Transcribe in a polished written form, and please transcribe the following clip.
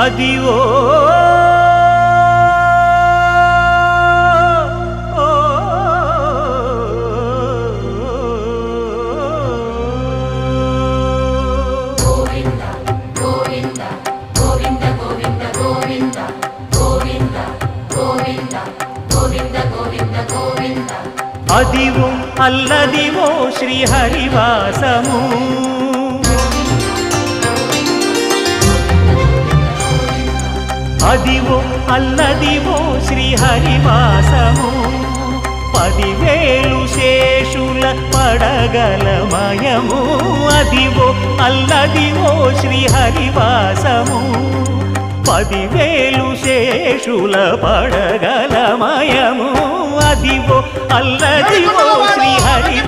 Adivo Adivo Alladivo శ్రీహరివాసము Adivo Alladivo శ్రీహరివాసము 10,000 శేషుల పడగలమయము Adivo Alladivo శ్రీహరివాసము 10,000 శేషుల పడగలమయము Adivo Alladivo Srihari